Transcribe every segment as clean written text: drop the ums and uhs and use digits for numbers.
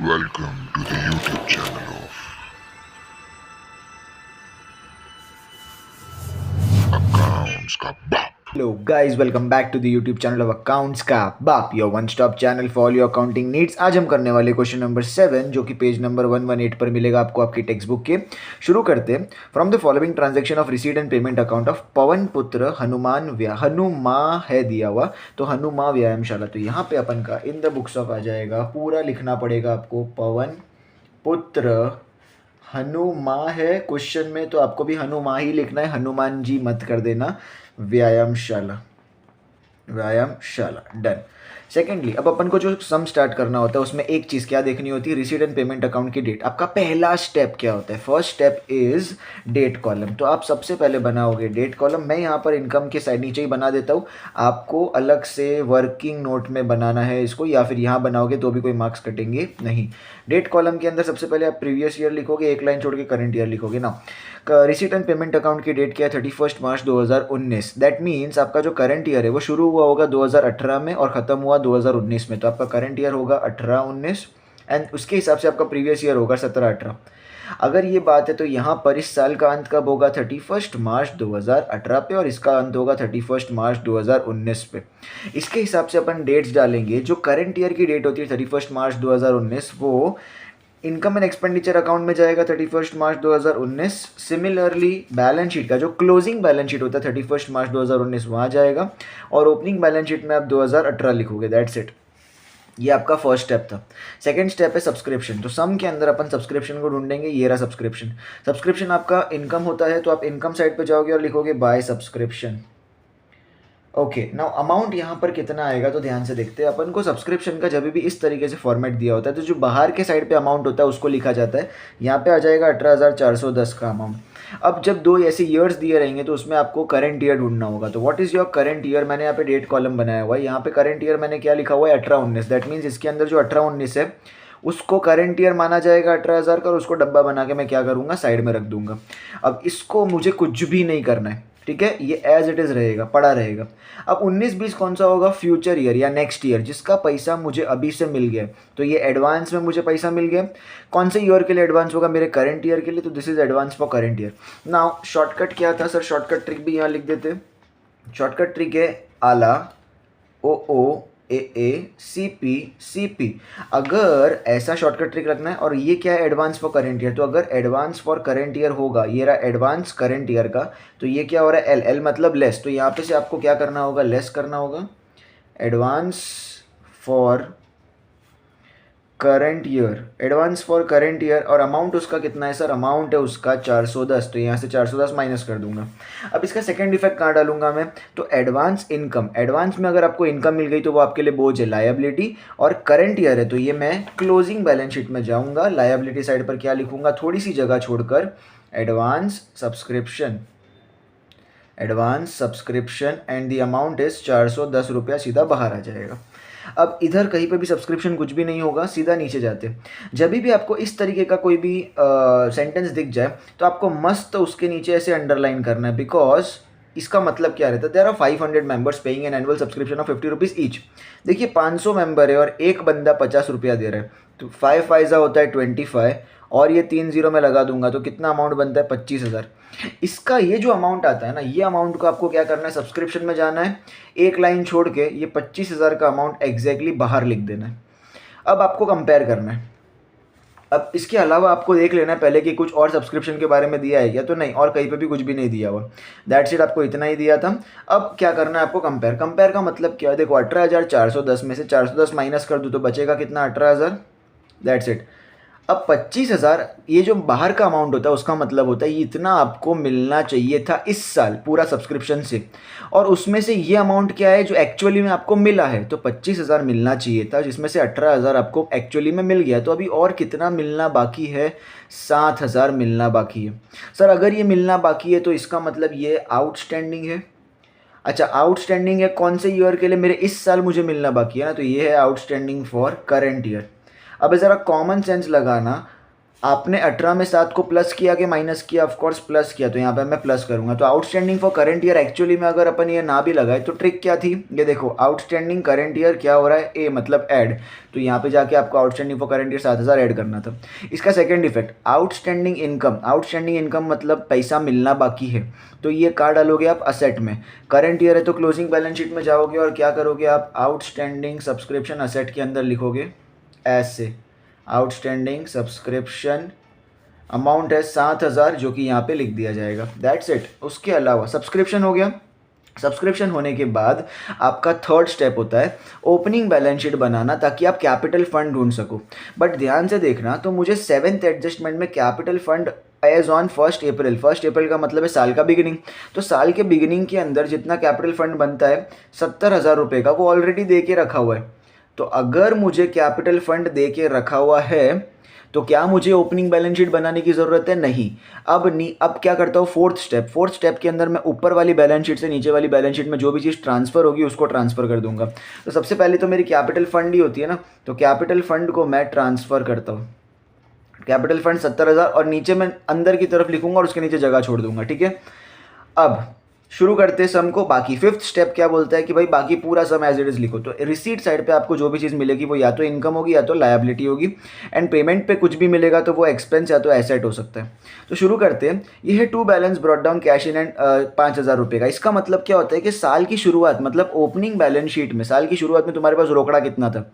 Welcome to the YouTube channel of Accounts का बाप। Hello guys, welcome back to the YouTube channel of Accounts का बाप, your one stop channel for all your accounting needs। आज हम करने वाले question number 7 जो कि पेज नंबर 118 पर मिलेगा आपको आपकी टेक्स्ट बुक के। शुरू करते हैं। From the following transaction of receipt and payment account of Pawan Putra Hanuma है दिया हुआ, तो हनुमा व्यायामशाला, तो यहाँ पे अपन का इन द बुक्स ऑफ आ जाएगा, पूरा लिखना पड़ेगा आपको। पवन पुत्र हनुमा है क्वेश्चन में, तो आपको भी हनुमा ही लिखना है, हनुमान जी मत कर देना। व्यायामशाला, व्यायामशाला, डन। सेकेंडली, अब अपन को जो सम स्टार्ट करना होता है उसमें एक चीज़ क्या देखनी होती है, रिसीट एंड पेमेंट अकाउंट की डेट। आपका पहला स्टेप क्या होता है? First step is date column. तो आप सबसे पहले बनाओगे डेट कॉलम। मैं यहाँ पर इनकम के साइड नीचे ही बना देता हूँ, आपको अलग से वर्किंग नोट में बनाना है इसको, या फिर यहाँ बनाओगे तो भी कोई मार्क्स कटेंगे नहीं। डेट कॉलम के अंदर सबसे पहले आप प्रीवियस ईयर लिखोगे, एक लाइन छोड़ के करंट ईयर लिखोगे ना। रिसीट एंड पेमेंट अकाउंट की डेट क्या है? 31 मार्च 2019। दैट मीन्स आपका जो करंट ईयर है वो शुरू हुआ होगा 2018 में और ख़त्म हुआ 2019 में, तो आपका करंट ईयर होगा 18-19 एंड उसके हिसाब से आपका प्रीवियस ईयर होगा 17-18। अगर ये बात है तो यहाँ पर इस साल का अंत कब होगा? 31 मार्च 2018 पे, और इसका अंत होगा 31 मार्च 2019 पे। इसके हिसाब से अपन डेट्स डालेंगे। जो करंट ईयर की डेट होती है 31 मार्च 2019, वो इनकम एंड एक्सपेंडिचर अकाउंट में जाएगा 31 मार्च 2019। सिमिलरली बैलेंस शीट का जो क्लोजिंग बैलेंस शीट होता है 31 मार्च 2019 वहाँ जाएगा, और ओपनिंग बैलेंस शीट में आप 2018 लिखोगे। That's it. ये आपका फर्स्ट स्टेप था। सेकंड स्टेप है सब्सक्रिप्शन। तो सम के अंदर अपन सब्सक्रिप्शन को ढूंढेंगे। ये रहा सब्सक्रिप्शन। सब्सक्रिप्शन आपका इनकम होता है, तो आप इनकम साइड पे जाओगे और लिखोगे by subscription. Okay, now amount यहाँ पर कितना आएगा तो ध्यान से देखते हैं। अपन को सब्सक्रिप्शन का जब भी इस तरीके से फॉर्मेट दिया होता है तो जो बाहर के साइड पे अमाउंट होता है उसको लिखा जाता है। यहाँ पे आ जाएगा 18,410 का अमाउंट। अब जब दो ऐसे ईयर्स दिए रहेंगे तो उसमें आपको करंट ईयर ढूंढना होगा। तो what is your current year? मैंने यहाँ पे डेट कॉलम बनाया हुआ है। यहाँ पे करंट ईयर मैंने क्या लिखा हुआ है? 18-19। दैट मीन्स इसके अंदर जो 18-19 है उसको करंट ईयर माना जाएगा 18,000 का, और उसको डब्बा बना के मैं क्या करूँगा? साइड में रख दूंगा। अब इसको मुझे कुछ भी नहीं करना है, ठीक है, ये एज इट इज़ रहेगा, पड़ा रहेगा। अब 19-20 कौन सा होगा? फ्यूचर ईयर या नेक्स्ट ईयर, जिसका पैसा मुझे अभी से मिल गया। तो ये एडवांस में मुझे पैसा मिल गया। कौन से ईयर के लिए एडवांस होगा? मेरे करंट ईयर के लिए। तो this is advance for current year. Now shortcut क्या था सर? शॉर्टकट ट्रिक भी यहाँ लिख देते। शॉर्टकट ट्रिक है आला, ओ ए ए सी पी सी पी। अगर ऐसा शॉर्टकट ट्रिक रखना है, और ये क्या है? Advance for current year. तो अगर एडवांस फॉर करेंट ईयर होगा, ये रहा एडवांस करेंट ईयर का, तो ये क्या हो रहा है? एल, एल मतलब लेस। तो यहाँ पे से आपको क्या करना होगा? लेस करना होगा। Advance for current year, advance for current year, और अमाउंट उसका कितना है सर? अमाउंट है उसका 410, तो यहाँ से 410 माइनस कर दूंगा। अब इसका सेकंड इफेक्ट कहाँ डालूंगा मैं? तो एडवांस इनकम। एडवांस में अगर आपको इनकम मिल गई तो वो आपके लिए बोझ है, लायबिलिटी। और करंट ईयर है तो ये मैं क्लोजिंग बैलेंस शीट में जाऊँगा। लायबिलिटी साइड पर क्या लिखूंगा? थोड़ी सी जगह छोड़कर advance subscription, advance subscription and the amount is 410 रुपया, सीधा बाहर आ जाएगा। अब इधर कहीं पे भी सब्सक्रिप्शन कुछ भी नहीं होगा, सीधा नीचे जाते। जब भी आपको इस तरीके का कोई भी सेंटेंस दिख जाए तो आपको मस्त उसके नीचे ऐसे अंडरलाइन करना है, बिकॉज इसका मतलब क्या रहता है? There are 500 members paying an annual subscription of 50 rupees each. देखिए 500 मेंबर है और एक बंदा 50 रुपया दे रहा है, तो 5 फाइजा होता है 25, और ये 3 जीरो में लगा दूंगा तो कितना अमाउंट बनता है? 25,000। इसका ये जो अमाउंट आता है ना, ये अमाउंट को आपको क्या करना है? सब्सक्रिप्शन में जाना है, एक लाइन छोड़ के ये 25,000 का अमाउंट एग्जैक्टली बाहर लिख देना है। अब आपको कंपेयर करना है। अब इसके अलावा आपको देख लेना है पहले कि कुछ और सब्सक्रिप्शन के बारे में दिया है क्या, तो नहीं, और कहीं पे भी कुछ भी नहीं दिया हुआ। दैट्स इट, आपको इतना ही दिया था। अब क्या करना है आपको? कंपेयर। कंपेयर का मतलब क्या है? देखो 18,410 में से 410 माइनस कर दूँ तो बचेगा कितना? 18,000। That's it. अब 25,000 ये जो बाहर का अमाउंट होता है उसका मतलब होता है ये इतना आपको मिलना चाहिए था इस साल पूरा सब्सक्रिप्शन से, और उसमें से ये अमाउंट क्या है जो एक्चुअली में आपको मिला है? तो 25,000 मिलना चाहिए था, जिसमें से 18,000 आपको एक्चुअली में मिल गया। तो अभी और कितना मिलना बाकी है? 7,000 मिलना बाकी है। सर अगर ये मिलना बाकी है तो इसका मतलब ये आउटस्टैंडिंग है। अच्छा, आउटस्टैंडिंग है कौन से ईयर के लिए? मेरे इस साल मुझे मिलना बाकी है ना, तो ये है आउटस्टैंडिंग फॉर करेंट ईयर। अब ज़रा कॉमन सेंस लगाना, आपने 18 में 7 को प्लस किया कि माइनस किया? ऑफ कोर्स प्लस किया, तो यहाँ पे मैं प्लस करूंगा। तो outstanding for current year actually में अगर अपन ये ना भी लगाए तो ट्रिक क्या थी, ये देखो आउटस्टैंडिंग करंट ईयर क्या हो रहा है, ए मतलब ऐड, तो यहाँ पे जाके आपको outstanding for current year 7000 add करना था। इसका second effect outstanding income, outstanding income मतलब पैसा मिलना बाकी है, तो ये कहाँ डालोगे आप, असेट में। करंट ईयर है तो क्लोजिंग बैलेंस शीट में जाओगे और क्या करोगे आप, आउटस्टैंडिंग सब्सक्रिप्शन असेट के अंदर लिखोगे ऐसे, आउटस्टैंडिंग सब्सक्रिप्शन अमाउंट है 7000 जो कि यहाँ पे लिख दिया जाएगा, दैट्स इट। उसके अलावा सब्सक्रिप्शन हो गया। सब्सक्रिप्शन होने के बाद आपका थर्ड स्टेप होता है ओपनिंग बैलेंस शीट बनाना, ताकि आप कैपिटल फंड ढूंढ सको। बट ध्यान से देखना, तो मुझे 7th एडजस्टमेंट में कैपिटल फंड एज ऑन 1 अप्रैल, 1 अप्रैल का मतलब है साल का बिगिनिंग, तो साल के बिगिनिंग के अंदर जितना कैपिटल फंड बनता है 70,000 रुपये का, वो ऑलरेडी दे के रखा हुआ है। तो अगर मुझे कैपिटल फंड दे के रखा हुआ है तो क्या मुझे ओपनिंग बैलेंस शीट बनाने की ज़रूरत है? नहीं। अब क्या करता हूँ, फोर्थ स्टेप के अंदर मैं ऊपर वाली बैलेंस शीट से नीचे वाली बैलेंस शीट में जो भी चीज़ ट्रांसफर होगी उसको ट्रांसफर कर दूंगा। तो सबसे पहले तो मेरी कैपिटल फंड ही होती है ना, तो कैपिटल फंड को मैं ट्रांसफ़र करता हूँ। कैपिटल फंड 70,000 और नीचे मैं अंदर की तरफ लिखूंगा और उसके नीचे जगह छोड़ दूंगा, ठीक है। अब शुरू करते हैं सम को। बाकी फिफ्थ स्टेप क्या बोलता है कि भाई बाकी पूरा सम एज इट इज लिखो। तो रिसीट साइड पे आपको जो भी चीज़ मिलेगी वो या तो इनकम होगी या तो लायबिलिटी होगी, एंड पेमेंट पे कुछ भी मिलेगा तो वो एक्सपेंस या तो एसेट हो सकता है। तो शुरू करते हैं। ये है to balance brought down cash in hand 5,000 रुपये का। इसका मतलब क्या होता है कि साल की शुरुआत मतलब ओपनिंग बैलेंस शीट में साल की शुरुआत में तुम्हारे पास रोकड़ा कितना था।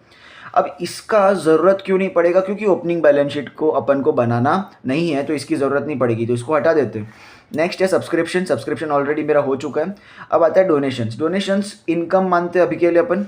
अब इसका ज़रूरत क्यों नहीं पड़ेगा, क्योंकि ओपनिंग बैलेंस शीट को अपन को बनाना नहीं है तो इसकी ज़रूरत नहीं पड़ेगी, तो इसको हटा देते हैं। नेक्स्ट है सब्सक्रिप्शन। सब्सक्रिप्शन ऑलरेडी मेरा हो चुका है। अब आता है डोनेशंस। डोनेशंस इनकम मानते हैं अभी के लिए अपन।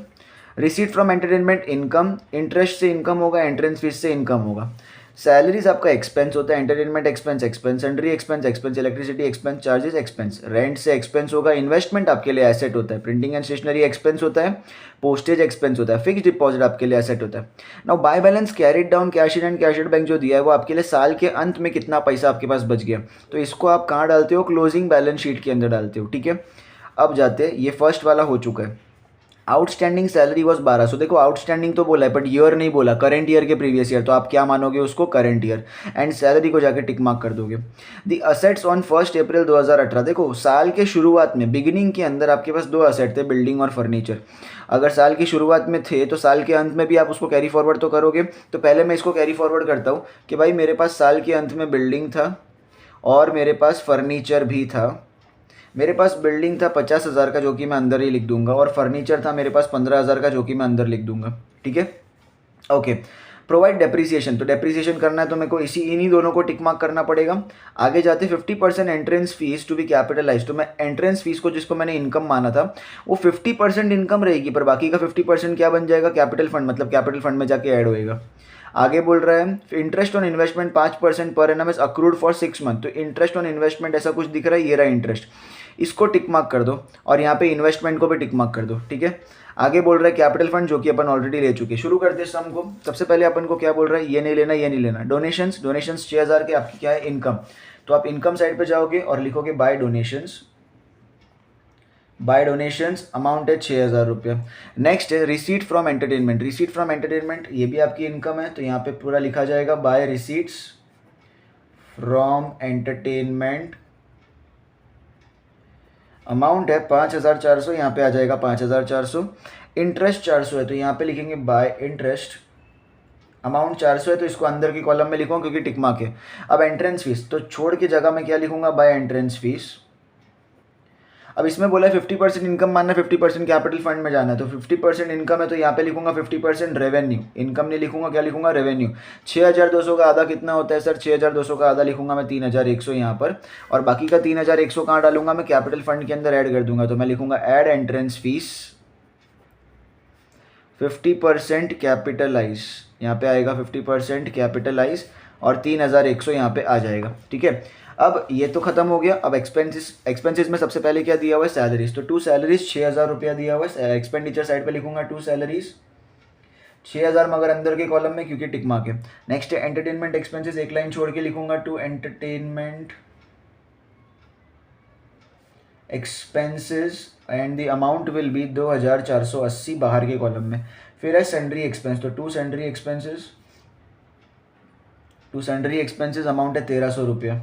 Receipt from entertainment income, interest से इनकम होगा, एंट्रेंस फीस से इनकम होगा। सैलरीज आपका एक्सपेंस होता है, entertainment expense expense, sundry expense expense, electricity expense, charges expense. Rent से एक्सपेंस होगा। इन्वेस्टमेंट आपके लिए एसेट होता है। प्रिंटिंग एंड स्टेशनरी एक्सपेंस होता है। पोस्टेज एक्सपेंस होता है। फिक्स डिपॉजिट आपके लिए एसेट होता है। Now by balance carried down cash in and cash at bank जो दिया है वो आपके लिए साल के अंत में कितना पैसा आपके पास बच गया, तो इसको आप कहाँ डालते हो, क्लोजिंग बैलेंस शीट के अंदर डालते हो, ठीक है। अब जाते हैं, ये फर्स्ट वाला हो चुका है। Outstanding salary was 1200। देखो आउटस्टैंडिंग तो बोला है बट ईयर नहीं बोला, करंट ईयर के प्रीवियस ईयर, तो आप क्या मानोगे उसको, करंट ईयर, एंड सैलरी को जाके टिक मार्क कर दोगे। दी असेट्स ऑन 1 अप्रैल 2018। देखो साल के शुरुआत में बिगिनिंग के अंदर आपके पास दो असेट थे, बिल्डिंग और फर्नीचर। अगर साल की शुरुआत में थे तो साल के अंत में भी आप उसको कैरी फॉरवर्ड तो करोगे। तो पहले मैं इसको कैरी फॉरवर्ड करता हूँ कि भाई मेरे पास साल के अंत में बिल्डिंग था और मेरे पास फर्नीचर भी था। मेरे पास बिल्डिंग था 50,000 का जो कि मैं अंदर ही लिख दूंगा, और फर्नीचर था मेरे पास 15,000 का जो कि मैं अंदर लिख दूंगा, ठीक है। ओके। Provide depreciation. तो डेप्रीसिएशन करना है तो मेरे को इन्हीं दोनों को टिक मार्क करना पड़ेगा। आगे जाते 50% entrance fees to be capitalise. तो मैं एंट्रेंस फीस को जिसको मैंने इनकम माना था वो 50% इनकम रहेगी, पर बाकी का 50% क्या बन जाएगा, कैपिटल फंड, मतलब कैपिटल फंड में जाके ऐड होएगा। आगे बोल रहा है interest on investment 5% per annum is accrued for 6 month. तो इंटरेस्ट ऑन इन्वेस्टमेंट ऐसा कुछ दिख रहा है, ये रहा इंटरेस्ट, इसको टिक मार्क कर दो और यहाँ पे इन्वेस्टमेंट को भी टिक मार्क कर दो, ठीक है। आगे बोल रहा है कैपिटल फंड जो कि अपन ऑलरेडी ले चुके। शुरू करते हैं सम को। सबसे पहले अपन को क्या बोल रहा है, ये नहीं लेना ये नहीं लेना। डोनेशंस, डोनेशंस 6,000 के आपकी क्या है, इनकम। तो आप इनकम साइड पे जाओगे और लिखोगे by donations. By donations amount है 6,000 रुपये। नेक्स्ट है receipt from entertainment. Receipt from entertainment ये भी आपकी इनकम है, तो यहाँ पे पूरा लिखा जाएगा by receipts from entertainment. Amount है 5,400, यहाँ पे आ जाएगा 5,400। इंटरेस्ट 400 है तो यहाँ पे लिखेंगे बाय इंटरेस्ट। अमाउंट 400 है तो इसको अंदर की कॉलम में लिखूँ क्योंकि टिक मार्क है। अब एंट्रेंस फीस, तो छोड़ के जगह में क्या लिखूंगा, बाय एंट्रेंस फीस। अब इसमें बोला है 50% इनकम मानना, 50% कैपिटल फंड में जाना है, तो 50% इनकम है तो यहाँ पे लिखूंगा 50% रेवेन्यू। इनकम नहीं लिखूंगा, क्या लिखूंगा, रेवेन्यू। 6,200 का आधा कितना होता है सर, 6,200 का आधा लिखूंगा मैं 3,100 यहाँ पर, और बाकी का 3,100 कहाँ डालूंगा मैं, कैपिटल फंड के अंदर ऐड कर दूंगा। तो मैं लिखूंगा ऐड एंट्रेंस फीस 50% कैपिटलाइज, यहाँ पे आएगा 50% कैपिटलाइज, और 3,100 यहाँ पे आ जाएगा, ठीक है। अब ये तो खत्म हो गया। अब एक्सपेंसेस में सबसे पहले क्या दिया हुआ है, सैलरीज। तो 2 सैलरीज 6,000 रुपया दिया हुआ है। एक्सपेंडिचर साइड पे लिखूंगा 2 सैलरीज 6,000 मगर अंदर के कॉलम में क्योंकि टिक मार्क है। नेक्स्ट है एंटरटेनमेंट एक्सपेंसेस, एक लाइन छोड़ के लिखूंगा 2 entertainment expenses and the amount will be 2,480 बाहर के कॉलम में। फिर है सैंड्री एक्सपेंस, तो 2 sundry expenses to sundry expenses amount है 1300 रुपया।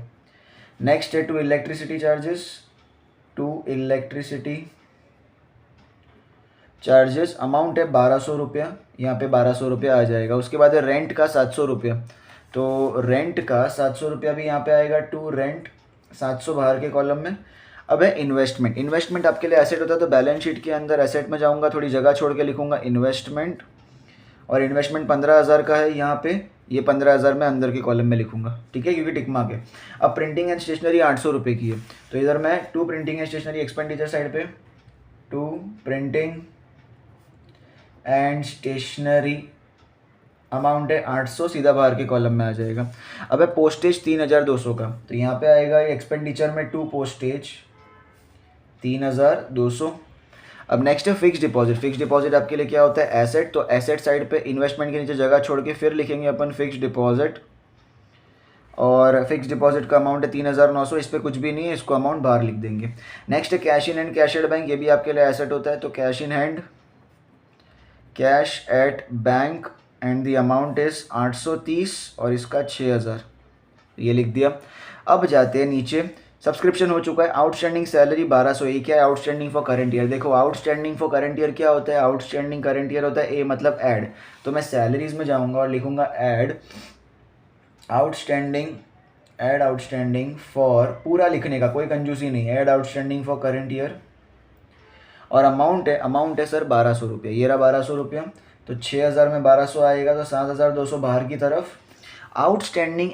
नेक्स्ट है to electricity charges, to electricity charges amount है 1200 रुपया, यहाँ पे 1200 रुपया आ जाएगा। उसके बाद है रेंट का 700 रुपया, तो रेंट का 700 रुपया भी यहाँ पे आएगा, टू रेंट 700 बाहर के कॉलम में। अब है इन्वेस्टमेंट, इन्वेस्टमेंट आपके लिए एसेट होता है, तो बैलेंस शीट के अंदर एसेट में जाऊँगा, थोड़ी जगह छोड़ के लिखूँगा इन्वेस्टमेंट, और इन्वेस्टमेंट 15,000 का है यहाँ पे, ये 15,000 मैं अंदर के कॉलम में लिखूँगा, ठीक है, क्योंकि टिक मार्क है। अब प्रिंटिंग एंड स्टेशनरी 800 रुपये की है, तो इधर मैं to printing and stationery expenditure side पे, to printing and stationery amount है 800, सीधा बाहर के कॉलम में आ जाएगा। अब है पोस्टेज 3,200 का, तो यहाँ पे आएगा एक्सपेंडिचर में टू पोस्टेज 3,200। अब नेक्स्ट है फिक्स डिपॉजिट, फिक्स डिपॉजिट आपके लिए क्या होता है, एसेट, तो एसेट साइड पे इन्वेस्टमेंट के नीचे जगह छोड़ के फिर लिखेंगे अपन फिक्स डिपॉजिट, और फिक्स डिपॉजिट का अमाउंट है 3,900, इस पर कुछ भी नहीं है, इसको अमाउंट बाहर लिख देंगे। नेक्स्ट है cash in hand cash at bank, ये भी आपके लिए एसेट होता है, तो cash in hand cash at bank and the amount is 830 और इसका 6,000, ये लिख दिया। अब जाते हैं नीचे, सब्सक्रिप्शन हो चुका है, आउटस्टैंडिंग सैलरी 1200, ये क्या है, आउटस्टैंडिंग फॉर करंट ईयर। देखो आउटस्टैंडिंग फॉर करंट ईयर क्या होता है, आउटस्टैंडिंग करंट ईयर होता है ए मतलब ऐड, तो मैं सैलरीज में जाऊंगा और लिखूंगा add outstanding, add outstanding for, पूरा लिखने का कोई कंजूसी नहीं, add outstanding for current year, और अमाउंट है सर 1200 रुपये, ये रहा 1200 रुपया, तो 6,000 में 1200 आएगा, तो 7,200 बाहर की तरफ। आउटस्टैंडिंग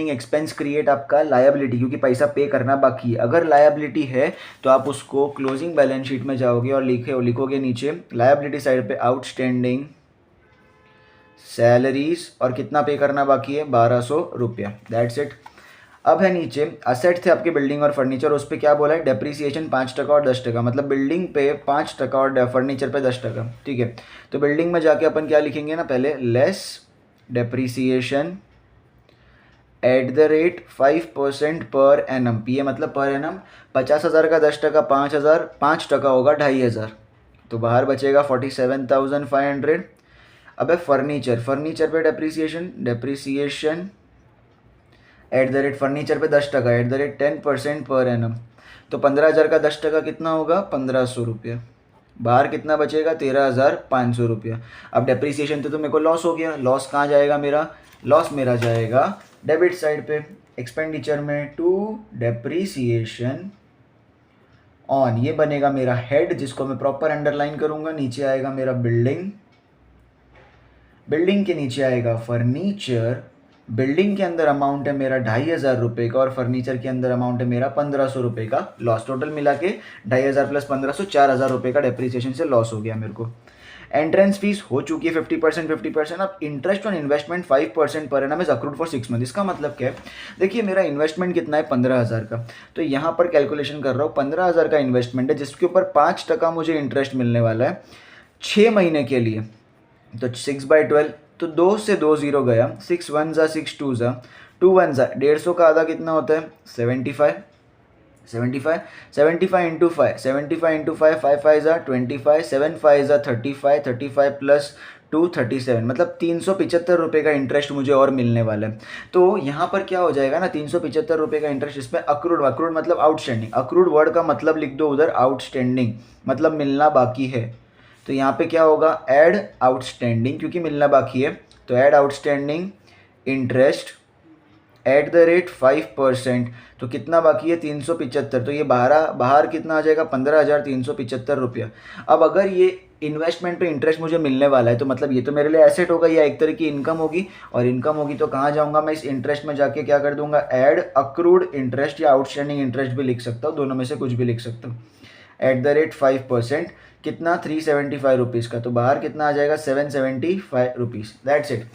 एक्सपेंस क्रिएट आपका लायबिलिटी, क्योंकि पैसा पे करना बाकी है। अगर लायबिलिटी है तो आप उसको क्लोजिंग बैलेंस शीट में जाओगे और लिखोगे नीचे लायबिलिटी साइड पे आउटस्टैंडिंग सैलरीज, और कितना पे करना बाकी है, 1200 रुपया, दैट्स इट। अब है नीचे असेट थे आपके बिल्डिंग और फर्नीचर, उस पर क्या बोला है, डेप्रीसिएशन 5% और 10%, मतलब बिल्डिंग पे 5% और फर्नीचर पे 10%, ठीक है। तो बिल्डिंग में जाके अपन क्या लिखेंगे ना, पहले less depreciation at the rate 5% per annum, P A मतलब पर एनम, 50,000 का 10%, 5,000, 5% होगा 2,500, तो बाहर बचेगा 47,500। अब है फर्नीचर पे depreciation at the rate furniture पे 10%, at the rate 10% per annum, तो 15,000 का 10% कितना होगा, 1,500 रुपया, बाहर कितना बचेगा, 13,500 रुपया। अब डेप्रीसिएशन तो मेरे को लॉस हो गया, लॉस कहाँ जाएगा मेरा, लॉस मेरा जाएगा डेबिट साइड पे, एक्सपेंडिचर में टू डेप्रीसिएशन ऑन, ये बनेगा मेरा हेड, जिसको मैं प्रॉपर अंडरलाइन करूँगा। नीचे आएगा मेरा बिल्डिंग के नीचे आएगा फर्नीचर, बिल्डिंग के अंदर अमाउंट है मेरा 2,500 रुपये का, और फर्नीचर के अंदर अमाउंट है मेरा 1,500 रुपये का लॉस, टोटल मिला के 2,500 प्लस 1,500, 4,000 रुपये का डेप्रीसिएशन से लॉस हो गया मेरे को। एंट्रेंस फीस हो चुकी है 50%। अब interest on investment 5% per annum is accrued for 6 month, इसका मतलब क्या है, देखिए मेरा इन्वेस्टमेंट कितना है, 15,000 का, तो यहाँ पर कैलकुलेशन कर रहा हूँ, 15,000 का इन्वेस्टमेंट है, जिसके ऊपर 5% मुझे इंटरेस्ट मिलने वाला है 6 महीने के लिए, तो 6/12, तो 2 से 2 0 गया, 6 1 जा 6 2 जा 2 1 जा 150 का आधा कितना होता है, 75 इंटू 5, 75 इंटू 5, 5 5 जा 25, 7 5 जा 35, 35 प्लस 2 37, मतलब 375 रुपये का इंटरेस्ट मुझे और मिलने वाला है। तो यहाँ पर क्या हो जाएगा ना, 375 रुपये का इंटरेस्ट, इसमें अक्रूड मतलब आउटस्टैंडिंग, अक्रूड वर्ड का मतलब लिख दो उधर, आउटस्टैंडिंग मतलब मिलना बाकी है, तो यहाँ पे क्या होगा, ऐड आउटस्टैंडिंग, क्योंकि मिलना बाकी है, तो add outstanding interest at the rate 5%, तो कितना बाकी है, 375, तो ये बाहर कितना आ जाएगा, 15,375 रुपया। अब अगर ये इन्वेस्टमेंट पे इंटरेस्ट मुझे मिलने वाला है, तो मतलब ये तो मेरे लिए एसेट होगा या एक तरह की इनकम होगी, और इनकम होगी तो कहाँ जाऊँगा मैं, इस इंटरेस्ट में जाके क्या कर दूंगा, ऐड अक्रूड इंटरेस्ट या आउटस्टैंडिंग इंटरेस्ट भी लिख सकता हूँ, दोनों में से कुछ भी लिख सकता हूँ, एट द रेट 5%, कितना 375 रुपीज़ का, तो बाहर कितना आ जाएगा, 775 रुपीज़, दैट्स इट।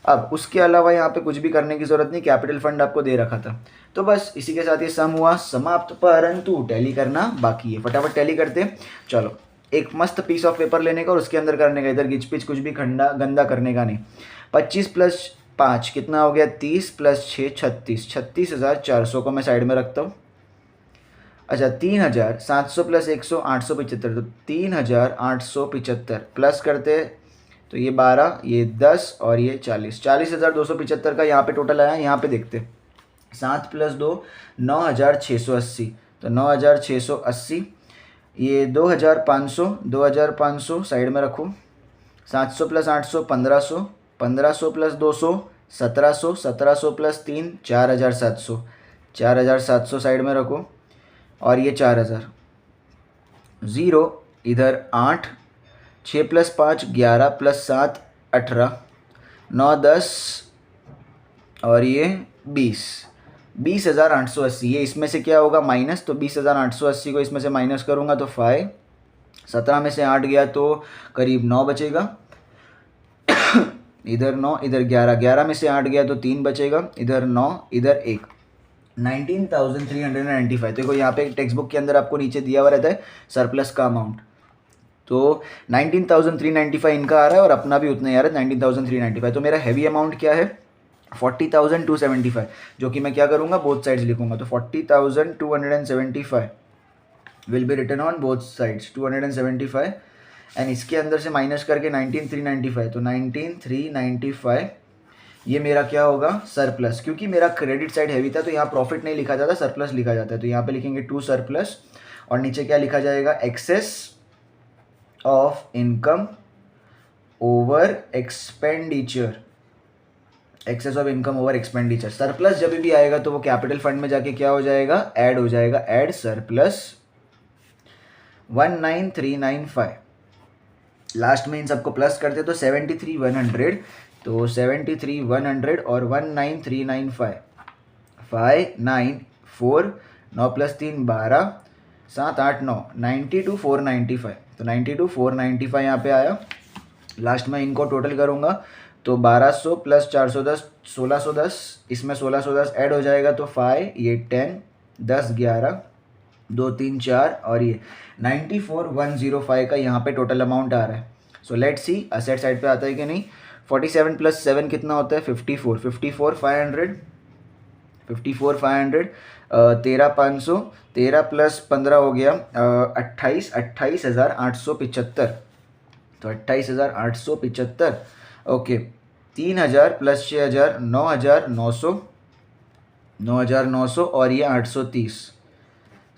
अब उसके अलावा यहाँ पे कुछ भी करने की ज़रूरत नहीं, कैपिटल फंड आपको दे रखा था, तो बस इसी के साथ ये सम हुआ समाप्त, परंतु टैली करना बाकी है, फटाफट टैली करते। चलो, एक मस्त पीस ऑफ पेपर लेने का और उसके अंदर करने का, इधर गिच पिच कुछ भी गंदा करने का नहीं। 25 प्लस 5 कितना हो गया, 30 प्लस 6 36, 36,400 को मैं साइड में रखता हूँ। अच्छा, 3,700 प्लस 100 875, तो 3,875 प्लस करते तो ये 12, ये 10 और ये 40, 40,275 का यहाँ पे टोटल आया। यहाँ पे देखते, 7 + 2 9,680, तो 9,680, ये 2,500, 2,500 साइड में रखो, 700 + 800 1500, 1500 + 200 1700, 1700 + 3 4,700, 4,700 साइड में रखो, और ये 4,000, 0 इधर 8, 6 + 5 11 + 7 18, 9 10 और ये 20, 20,880। ये इसमें से क्या होगा माइनस, तो 20,880 को इसमें से माइनस करूँगा तो 5, 17 में से 8 गया तो करीब 9 बचेगा, इधर 9 इधर 11, 11 में से 8 गया तो 3 बचेगा, इधर 9 इधर 1, 19,395। देखो यहाँ पे टेक्स्ट बुक के अंदर आपको नीचे दिया हुआ रहता है सरप्लस का अमाउंट, तो 19,395 इनका आ रहा है और अपना भी उतना ही आ रहा है 19,395। तो मेरा हैवी अमाउंट क्या है 40,275, जो कि मैं क्या करूँगा बोथ साइड्स लिखूंगा, तो 40,275 will be written on both sides 275, and इसके अंदर से माइनस करके 19,395, तो 19,395 ये मेरा क्या होगा सरप्लस। क्योंकि मेरा क्रेडिट साइड हैवी था तो यहाँ प्रॉफिट नहीं लिखा जाता, सरप्लस लिखा जाता है, तो यहाँ पे लिखेंगे टू सरप्लस, और नीचे क्या लिखा जाएगा excess of income over expenditure, excess of income over expenditure. Surplus जब भी आएगा तो वो कैपिटल फंड में जाके क्या हो जाएगा ऐड हो जाएगा, ऐड सरप्लस 19,395, लास्ट में इन सबको प्लस करते तो 73,100, तो 73,100 और 19,395, 594, 9 + 3 12, 7 8 9, 92,495, तो 92,495 यहाँ पे आया। लास्ट में इनको टोटल करूँगा तो 1200 + 410 1610, इसमें 1610 ऐड हो जाएगा तो 5 ये 10 10 11 2 3 4 और ये 94,105 का यहाँ पे टोटल अमाउंट आ रहा है। So let's see asset side पे आता है कि नहीं। 47 + 7 कितना होता है 54, 54,500, 54,500, 13,500, 13 + 15 हो गया 28, 28,875, तो 28,875। ओके 3,000 + 6,000 9,900, 9,900 और ये 830,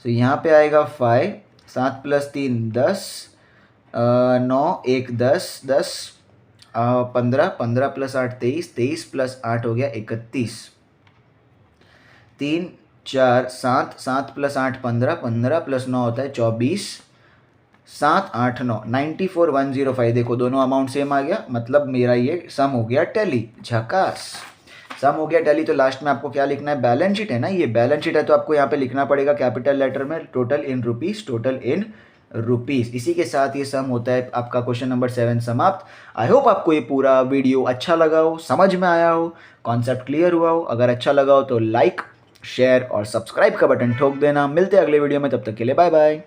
तो यहाँ पे आएगा 5, 7 + 3 10, 9 1 10 10, 15, 15 + 8 23, 23 + 8 हो गया 31, 3 4 7, 7 + 8 15, 15 + 9 होता है 24, 7 8 9, 94,105। देखो दोनों अमाउंट सेम आ गया, मतलब मेरा ये सम हो गया टैली, झकास सम हो गया टैली। तो लास्ट में आपको क्या लिखना है, बैलेंस शीट है ना, ये बैलेंस शीट है तो आपको यहाँ पे लिखना पड़ेगा कैपिटल लेटर में टोटल इन रुपीस, टोटल इन रुपीस। इसी के साथ ये सम होता है आपका क्वेश्चन नंबर 7 समाप्त। आई होप आपको ये पूरा वीडियो अच्छा लगा हो, समझ में आया हो, कॉन्सेप्ट क्लियर हुआ हो। अगर अच्छा लगा हो तो लाइक शेयर और सब्सक्राइब का बटन ठोक देना। मिलते हैं अगले वीडियो में, तब तक के लिए बाय बाय।